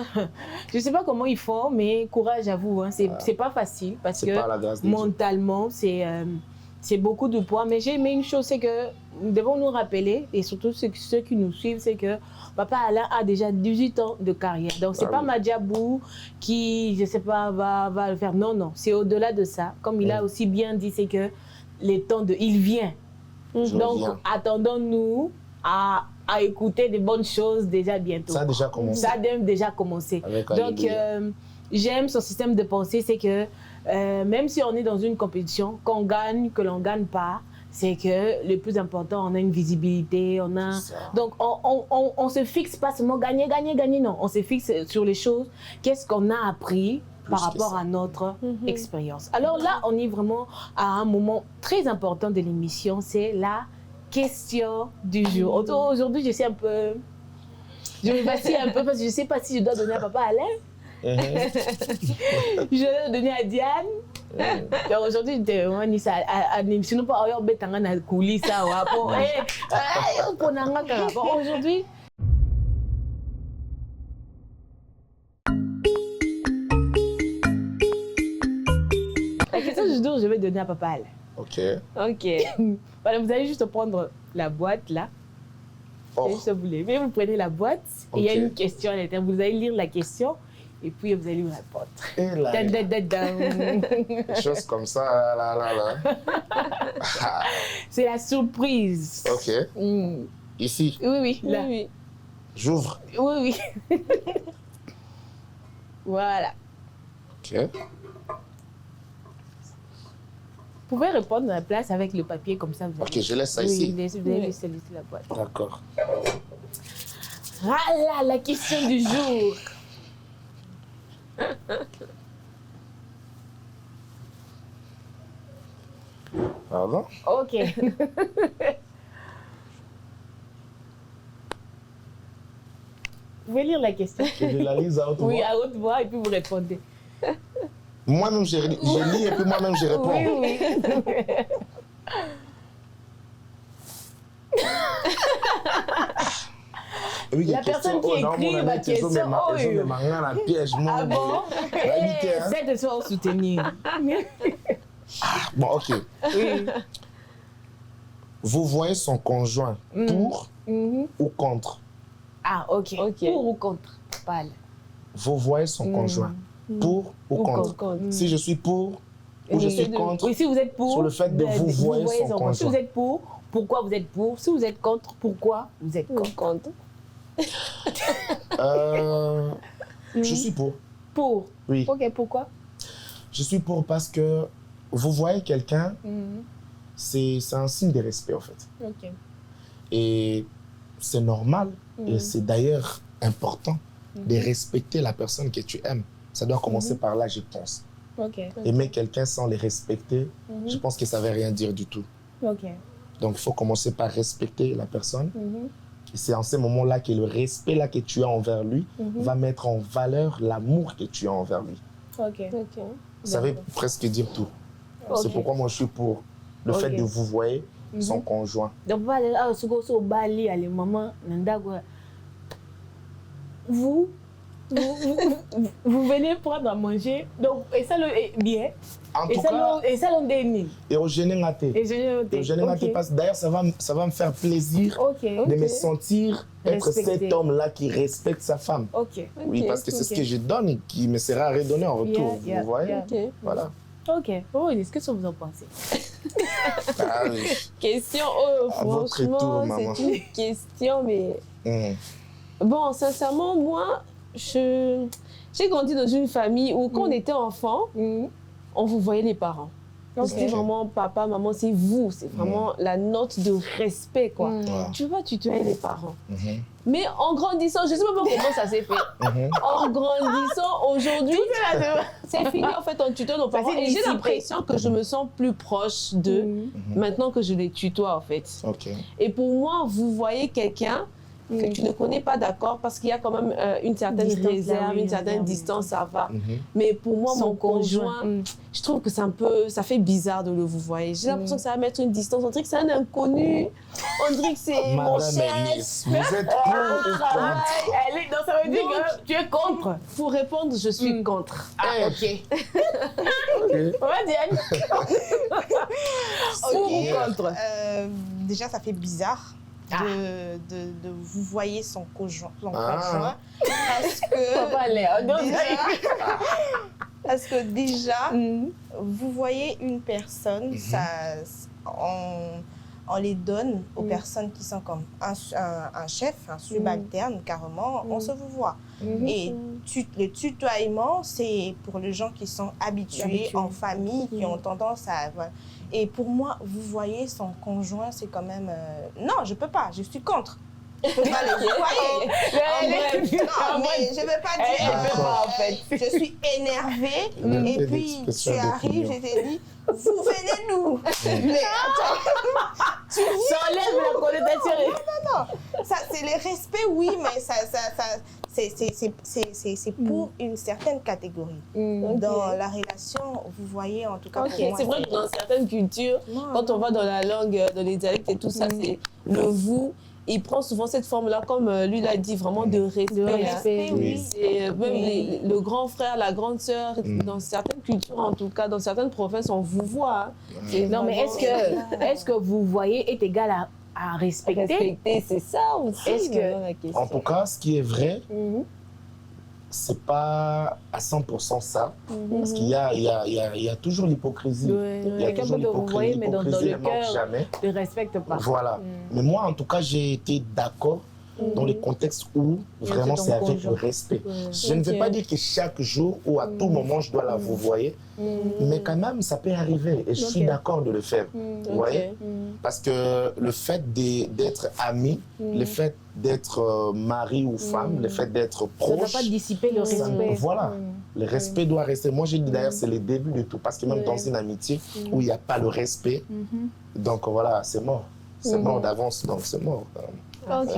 je ne sais pas comment ils font, mais courage à vous. Hein. C'est pas facile parce que mentalement, c'est beaucoup de poids. Mais j'ai aimé une chose, c'est que nous devons nous rappeler, et surtout ceux qui nous suivent, c'est que Papa Alain a déjà 18 ans de carrière. Donc, ce n'est pas Madiabou qui, je ne sais pas, va le faire. Non, non, c'est au-delà de ça. Comme il a aussi bien dit, c'est que les temps il vient. Donc, attendons-nous à écouter des bonnes choses déjà bientôt. Ça a déjà commencé. Ça a déjà commencé. Donc, j'aime son système de pensée, c'est que même si on est dans une compétition, qu'on gagne, que l'on ne gagne pas, c'est que le plus important, on a une visibilité, on a... Donc, on ne se fixe pas seulement gagner, gagner, gagner, non. On se fixe sur les choses. Qu'est-ce qu'on a appris par rapport à notre expérience. Alors là, on est vraiment à un moment très important de l'émission, c'est la question du jour. Aujourd'hui, je me vacille un peu parce que je ne sais pas si je dois donner à Papa Alain. Je dois donner à Diane. Donc aujourd'hui, on est à l'émission, pas avoir bête dans la coulisse. Aujourd'hui, la question du jour, je vais donner à Papa Alain. Ok. Voilà, vous allez juste prendre la boîte là. Juste vous levez, vous prenez la boîte et il y a une question à l'intérieur. Vous allez lire la question et puis vous allez me répondre. Et là, des choses comme ça, là. C'est la surprise. Ok. Ici. Oui, là. Oui. J'ouvre. Oui. Voilà. Ok. Vous pouvez répondre à la place avec le papier comme ça. Ok, je laisse ça ici. Vous allez laisser la boîte. D'accord. Voilà la question du jour. Pardon? Ok. Vous pouvez lire la question. Que je la lise à haute voix? Oui, à haute voix et puis vous répondez. Moi-même, je lis et puis moi-même, je réponds. Oui. Oui, la personne qui écrit ma question, piège. Ah bon? C'est de se soutenir. Bon, ok. Oui. Vous voyez son conjoint pour ou contre? Ah, ok. Pour ou contre? Parle. Vous voyez son conjoint pour ou contre? Si je suis pour ou je suis contre? Oui, si vous êtes pour. Sur le fait de vous voyez son conjoint. Si vous êtes pour, pourquoi vous êtes pour? Si vous êtes contre, pourquoi vous êtes contre? Je suis pour. Pour? Oui. Ok, pourquoi? Je suis pour parce que vous voyez quelqu'un, c'est un signe de respect en fait. Ok. Et c'est normal et c'est d'ailleurs important de respecter la personne que tu aimes. Ça doit commencer par là, je pense. Aimer quelqu'un sans le respecter, je pense que ça ne veut rien dire du tout. Donc il faut commencer par respecter la personne. Et c'est en ce moment-là que le respect là que tu as envers lui va mettre en valeur l'amour que tu as envers lui. Ça veut presque dire tout. C'est pourquoi moi je suis pour le fait de vous voir son conjoint. Donc vous venez prendre à manger, donc, et ça le bien. En tout cas, et ça l'on dénie. Et au génératé. Parce que d'ailleurs, ça va me faire plaisir de me sentir être cet homme-là qui respecte sa femme. Oui, parce que c'est ce que je donne et qui me sera redonné en retour. Vous voyez? Voilà. Ok. Oh, est-ce que vous en pensez? Question, franchement, c'est une question, mais... Bon, sincèrement, moi, j'ai grandi dans une famille où quand on était enfant, on vous voyait les parents. C'est vraiment papa, maman, c'est vous. C'est vraiment la note de respect, quoi. Tu ne peux pas tutoyer les parents. Mais en grandissant, je ne sais pas comment ça s'est fait. En grandissant, aujourd'hui, c'est fini. En fait, on tutoie nos parents. Et j'ai l'impression que je me sens plus proche d'eux maintenant que je les tutoie, en fait. Et pour moi, vous voyez quelqu'un que tu ne connais pas, d'accord, parce qu'il y a quand même une certaine réserve, une certaine distance, ça va. Mais pour moi, mon conjoint, je trouve que ça fait bizarre de le vous voyez. J'ai l'impression que ça va mettre une distance. On dirait que c'est un inconnu. On dirait que c'est mon chef. Vous êtes pour travail. Donc ça veut dire que tu es contre. Pour répondre, je suis contre. Ah, ok. On va Diane. Pour ou contre? Déjà, ça fait bizarre. De vous voyez son conjoint, parce que déjà, vous voyez une personne, on les donne aux personnes qui sont comme un chef, un subalterne, carrément, on se vous voit. Et le tutoiement, c'est pour les gens qui sont habitués en famille, qui ont tendance à... Voilà. Et pour moi, vous voyez son conjoint, c'est quand même... Non, je peux pas, je suis contre. Je peux pas les voyer. Non, mais je ne vais pas dire... en fait. Je suis énervée, et puis tu arrives, je t'ai dit, vous venez nous. Mais attends, ça enlève la connotation. Non. Ça, c'est le respect, oui, mais c'est pour une certaine catégorie. Dans la relation, vous voyez, en tout cas pour moi. C'est vrai que dans certaines cultures, quand on va dans la langue, dans les dialectes et tout ça, c'est le vous. Il prend souvent cette forme-là, comme lui l'a dit, vraiment de respect. Oui. Et même le grand frère, la grande sœur, dans certaines cultures, en tout cas, dans certaines provinces, on vous voit. Non, mais est-ce que vous voyez est égal à respecter? Respecter, c'est ça aussi. En tout cas, ce qui est vrai, c'est pas à 100% ça, parce qu'il y a toujours l'hypocrisie. Il y a toujours l'hypocrisie, mais dans le cœur, jamais. ne respecte pas. Voilà. Mais moi, en tout cas, j'ai été d'accord dans les contextes où vraiment c'est avec le respect. Je ne veux pas dire que chaque jour ou à tout moment je dois la vous voyez, mais quand même ça peut arriver et je suis d'accord de le faire. Vous voyez? Parce que le fait d'être ami, le fait d'être mari ou femme, le fait d'être proche, ça ne va pas dissiper le respect. Voilà, le respect doit rester. Moi j'ai dit d'ailleurs c'est le début de tout, parce que même dans une amitié où il n'y a pas le respect, donc voilà, c'est mort. C'est mort d'avance, donc c'est mort. Ok.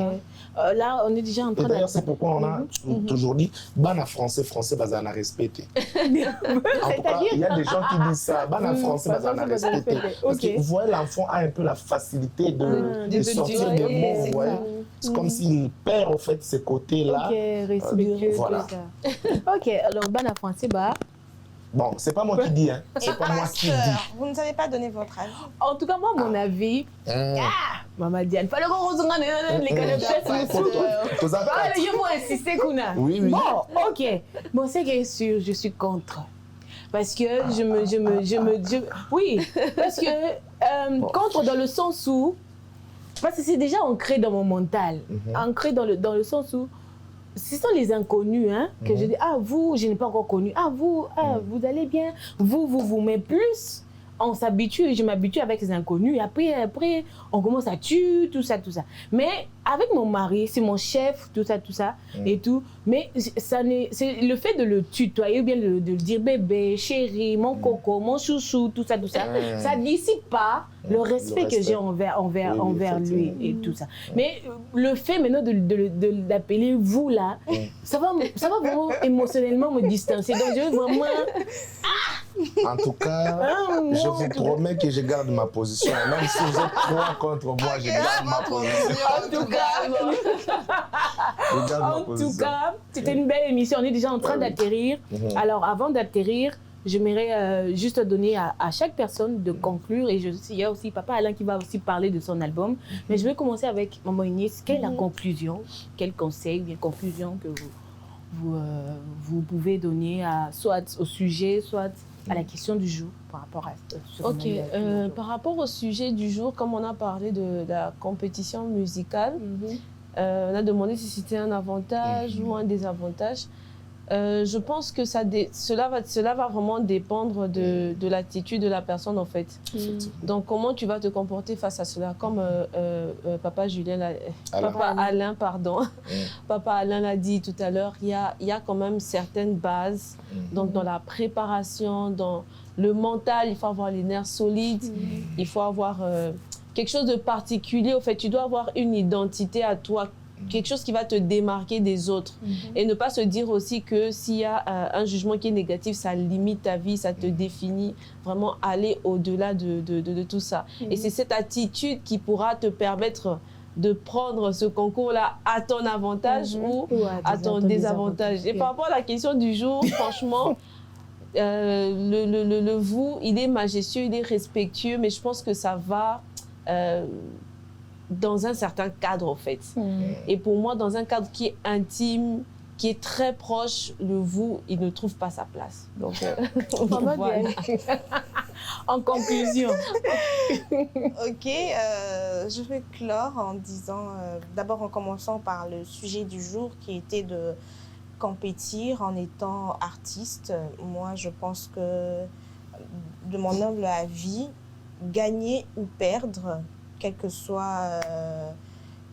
Là, on est déjà en train de... D'ailleurs, c'est pourquoi on a toujours dit Bana français, bazana respecté. En tout cas, il y a des gens qui disent ça. Bana français, bazana respecté. Parce que vous voyez, l'enfant a un peu la facilité de sortir des mots, vous voyez. C'est comme s'il perd, en fait, ces côtés-là. Ok, respectueux, voilà. Ok, alors Bana français, bah... Bon, c'est pas moi qui dis, hein. C'est pas moi qui dis. Vous ne savez pas donner votre avis. En tout cas, moi, mon avis... Maman Diane, fallait qu'on regarde les canapés. Il faut insister, Kuna. Oui. Bon, ok. Bon, c'est que sûr, je suis contre. Parce que oui, parce que contre dans le sens où... Parce que c'est déjà ancré dans mon mental. Ancré dans le sens où... Ce sont les inconnus, hein, que je dis, ah, vous, je n'ai pas encore connu. Ah, vous allez bien. Vous. Mais plus, on s'habitue, je m'habitue avec les inconnus. Et après, on commence à tuer, tout ça. Mais avec mon mari, c'est mon chef, tout ça, et tout. Mais c'est le fait de le tutoyer, ou bien de le dire bébé, chéri, mon coco, mon chouchou, tout ça, ça dissipe pas le respect que j'ai envers lui et tout ça. Mais le fait maintenant de l'appeler vous là, ça va vraiment émotionnellement me distancer. Donc je veux vraiment... En tout cas, je vous promets que je garde ma position. Même si vous êtes trois contre moi, je garde ma position. En tout cas, c'était une belle émission. On est déjà en train d'atterrir. Alors, avant d'atterrir, j'aimerais juste donner à chaque personne de conclure. Et il y a aussi Papa Alain qui va aussi parler de son album. Mais je vais commencer avec Maman Inès. Quelle est la conclusion? Quel conseil ou bien conclusion que vous pouvez donner soit au sujet, soit à la question du jour par rapport à ce par rapport au sujet du jour, comme on a parlé de la compétition musicale, on a demandé si c'était un avantage ou un désavantage. Je pense que cela va vraiment dépendre de l'attitude de la personne, en fait. Donc, comment tu vas te comporter face à cela? Comme Papa Alain, pardon. Papa Alain l'a dit tout à l'heure, il y a quand même certaines bases. Donc, dans la préparation, dans le mental, il faut avoir les nerfs solides, il faut avoir quelque chose de particulier. En fait, tu dois avoir une identité à toi, quelque chose qui va te démarquer des autres. Et ne pas se dire aussi que s'il y a un jugement qui est négatif, ça limite ta vie, ça te définit. Vraiment aller au-delà de tout ça. Et c'est cette attitude qui pourra te permettre de prendre ce concours-là à ton avantage ou à ton désavantage. Et par rapport à la question du jour, franchement, le vous, il est majestueux, il est respectueux, mais je pense que ça va dans un certain cadre, en fait. Et pour moi, dans un cadre qui est intime, qui est très proche, le vous, il ne trouve pas sa place. Donc, voilà. En conclusion. Ok, je vais clore en disant, d'abord en commençant par le sujet du jour qui était de compétir en étant artiste. Moi, je pense que de mon humble avis, gagner ou perdre, quel que soit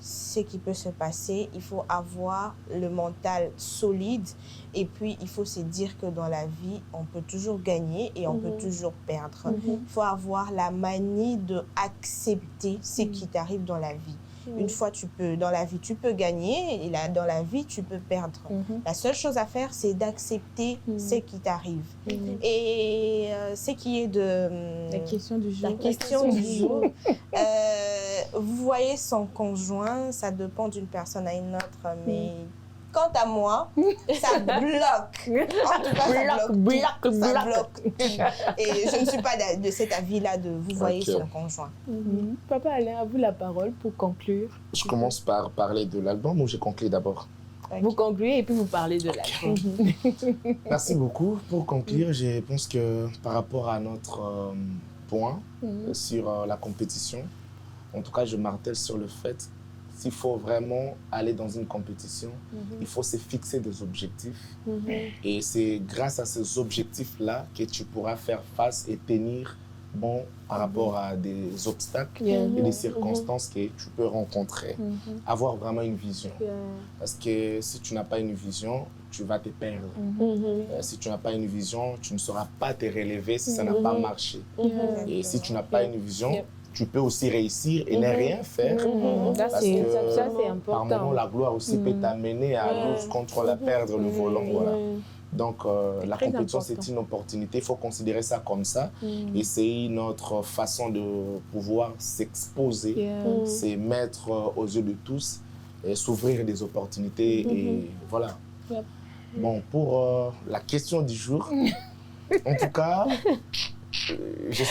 ce qui peut se passer, il faut avoir le mental solide et puis il faut se dire que dans la vie, on peut toujours gagner et on peut toujours perdre. Il faut avoir la manie d'accepter ce qui t'arrive dans la vie. Une fois, dans la vie, tu peux gagner et là, dans la vie, tu peux perdre. La seule chose à faire, c'est d'accepter ce qui t'arrive. Et ce qui est de... La question du jour. La question du jour. Vous voyez son conjoint, ça dépend d'une personne à une autre, mais... Quant à moi, ça bloque. En tout cas, ça bloque. Et je ne suis pas de cet avis-là de vous voyez son conjoint. Papa Alain, à vous la parole pour conclure. Je commence par parler de l'album ou je conclue d'abord? Vous concluez et puis vous parlez de l'album. Merci beaucoup. Pour conclure, je pense que par rapport à notre point sur la compétition, en tout cas, je martèle sur le fait s'il faut vraiment aller dans une compétition, il faut se fixer des objectifs. Et c'est grâce à ces objectifs-là que tu pourras faire face et tenir bon par rapport à des obstacles et des circonstances que tu peux rencontrer. Avoir vraiment une vision. Parce que si tu n'as pas une vision, tu vas te perdre. Si tu n'as pas une vision, tu ne sauras pas te relever si ça n'a pas marché. Et si tu n'as pas une vision, tu peux aussi réussir et ne rien faire. Parce que ça, c'est important. par moment, la gloire aussi peut t'amener à lose contre la perdre le volant. Voilà. Donc, la compétition, c'est une opportunité. Il faut considérer ça comme ça. Et c'est notre façon de pouvoir s'exposer, se mettre aux yeux de tous, et s'ouvrir des opportunités. Et voilà. Bon, pour la question du jour, en tout cas... Je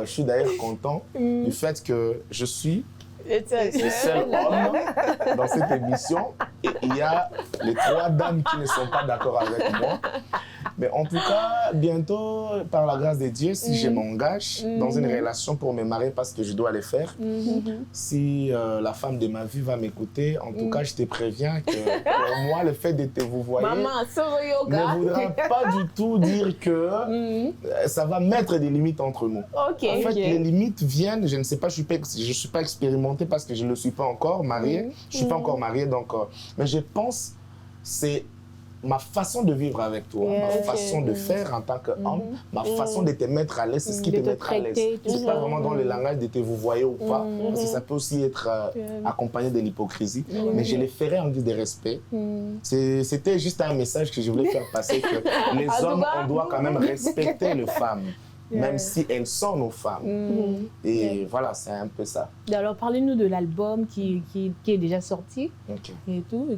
suis d'ailleurs content du fait que je suis le seul homme dans cette émission et il y a les 3 dames qui ne sont pas d'accord avec moi. Mais en tout cas, bientôt, par la grâce de Dieu, si je m'engage dans une relation pour me marier parce que je dois le faire, si la femme de ma vie va m'écouter, en tout cas, je te préviens que pour moi, le fait de te vous voyer ne voudra pas du tout dire que ça va mettre des limites entre nous. En fait, les limites viennent, je ne sais pas, je ne suis pas expérimenté parce que je ne le suis pas encore marié. Je ne suis pas encore marié, donc, mais je pense que c'est ma façon de vivre avec toi, ma façon de faire en tant qu'homme, ma façon de te mettre à l'aise, c'est ce qui te mettra à l'aise. C'est pas vraiment dans le langage de te vous voyez ou pas, parce que ça peut aussi être accompagné de l'hypocrisie, mais je le ferai en guise de respect. C'était juste un message que je voulais faire passer, que les hommes, on doit quand même respecter les femmes. Même si elles sont nos femmes. Et voilà, c'est un peu ça. Alors, parlez-nous de l'album qui est déjà sorti et tout,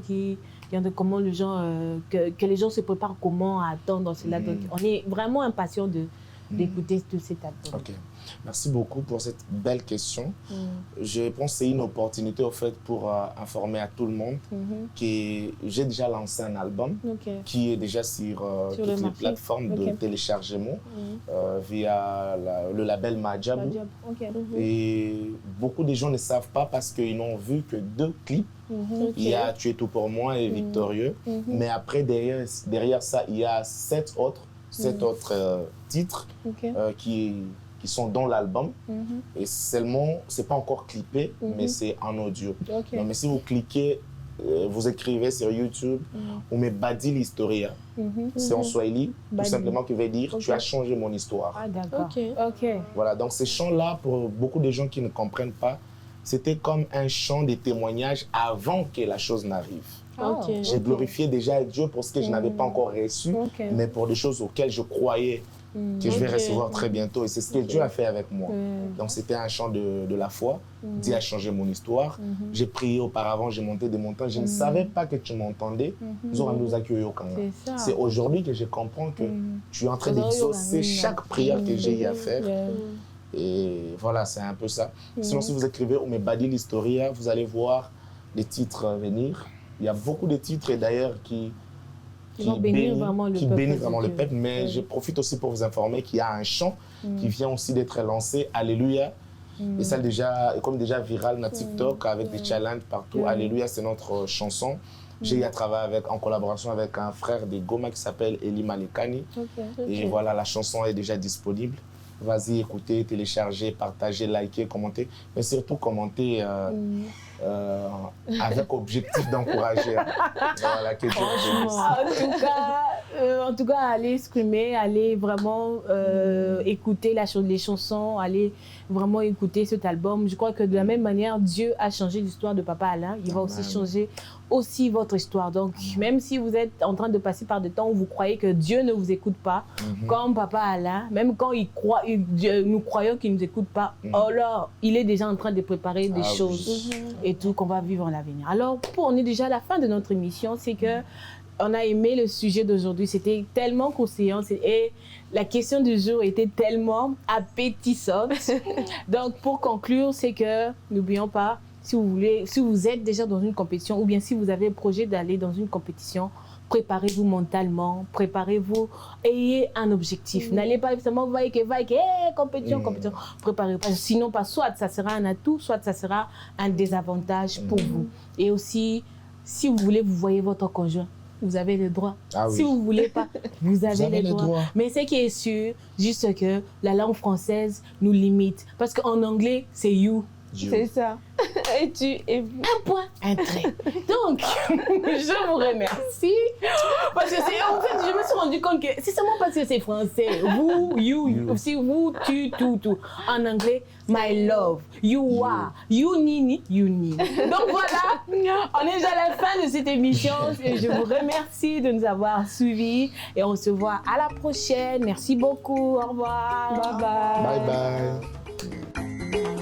de comment les gens, que les gens se préparent comment à attendre cela. Donc, on est vraiment impatients d'écouter tout cet album. Merci beaucoup pour cette belle question. Je pense que c'est une opportunité au fait pour informer à tout le monde que j'ai déjà lancé un album qui est déjà sur toutes les plateformes de téléchargement via le label Majabou. Et beaucoup de gens ne savent pas parce qu'ils n'ont vu que 2 clips Il y a Tu es tout pour moi et Victorieux. Mais après, derrière ça, il y a 7 autres titres qui sont dans l'album. Et seulement, c'est pas encore clippé, mais c'est en audio. Donc, mais si vous cliquez, vous écrivez sur YouTube, on met Badil Historia. C'est en Swahili, tout simplement, qui veut dire Tu as changé mon histoire. Ah, d'accord. Voilà, donc ces chants-là, pour beaucoup de gens qui ne comprennent pas, c'était comme un chant de témoignage avant que la chose n'arrive. J'ai glorifié déjà Dieu pour ce que je n'avais pas encore reçu, mais pour des choses auxquelles je croyais que je vais recevoir très bientôt. Et c'est ce que Dieu a fait avec moi. Donc c'était un chant de la foi. Dieu a changé mon histoire. J'ai prié auparavant, j'ai monté des montagnes. Je ne savais pas que tu m'entendais. C'est aujourd'hui que je comprends que tu es en train d'exaucer chaque prière que j'ai eu à faire. Et voilà, c'est un peu ça. Sinon, si vous écrivez « Badil Historia », vous allez voir les titres venir. Il y a beaucoup de titres, et d'ailleurs, qui bénissent vraiment le peuple. Mais je profite aussi pour vous informer qu'il y a un chant qui vient aussi d'être lancé, Alléluia. Et ça, comme déjà viral sur TikTok, avec des challenges partout. Alléluia, c'est notre chanson. J'ai eu à travailler en collaboration avec un frère de Goma qui s'appelle Eli Malekani. Et voilà, la chanson est déjà disponible. Vas-y, écoutez, téléchargez, partagez, likez, commentez. Mais surtout, commentez avec objectif d'encourager. Voilà, que en tout cas, allez screamer, allez vraiment écouter les chansons, allez vraiment écouter cet album. Je crois que de la même manière, Dieu a changé l'histoire de Papa Alain. Il va aussi changer votre histoire. Donc, même si vous êtes en train de passer par des temps où vous croyez que Dieu ne vous écoute pas, comme Papa Alain, même quand nous croyons qu'il ne nous écoute pas, alors il est déjà en train de préparer des choses et tout qu'on va vivre en l'avenir. Alors, on est déjà à la fin de notre émission. C'est que on a aimé le sujet d'aujourd'hui. C'était tellement croustillant et la question du jour était tellement appétissante. Donc, pour conclure, c'est que n'oublions pas, si vous êtes déjà dans une compétition ou bien si vous avez le projet d'aller dans une compétition, préparez-vous mentalement, préparez-vous, ayez un objectif. N'allez pas seulement compétition. Préparez-vous. Sinon, soit ça sera un atout, soit ça sera un désavantage pour vous. Et aussi, si vous voulez, vous voyez votre conjoint. Vous avez le droit. Si vous ne voulez pas, vous avez les droits. Mais ce qui est sûr, juste que la langue française nous limite. Parce qu'en anglais, c'est you. C'est ça. Et tu et vous. Un point, un trait. Donc, je vous remercie. Parce que en fait, je me suis rendu compte que c'est seulement parce que c'est français. Vous, you. Si vous, tu, tout. En anglais, my love, you are, you need. Donc voilà, on est déjà à la fin de cette émission. Et je vous remercie de nous avoir suivis. Et on se voit à la prochaine. Merci beaucoup. Au revoir. Bye bye. Bye bye.